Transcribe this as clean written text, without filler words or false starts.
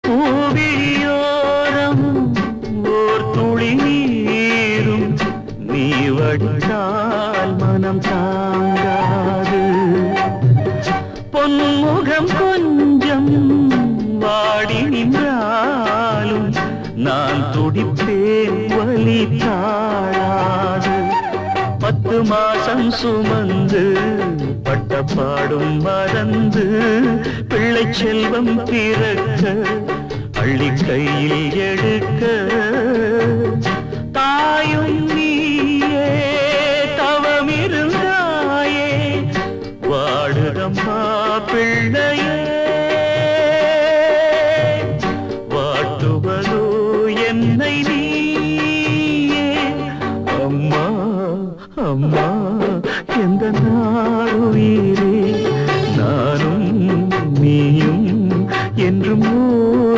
பூவியோரம் ஓர் துளி நீரும் நீ வடித்தால் மனம் தாங்காது. பொன்முகம் கொஞ்சம் வாடி நின்றாலும் நான் துடிப்பேன் வலி தாழாது. 10 மாசம் சுமந்து பட்ட பாடும் மறந்து பிள்ளை செல்வம் பிறக்க அள்ளி கையில் எடுக்க தாயும்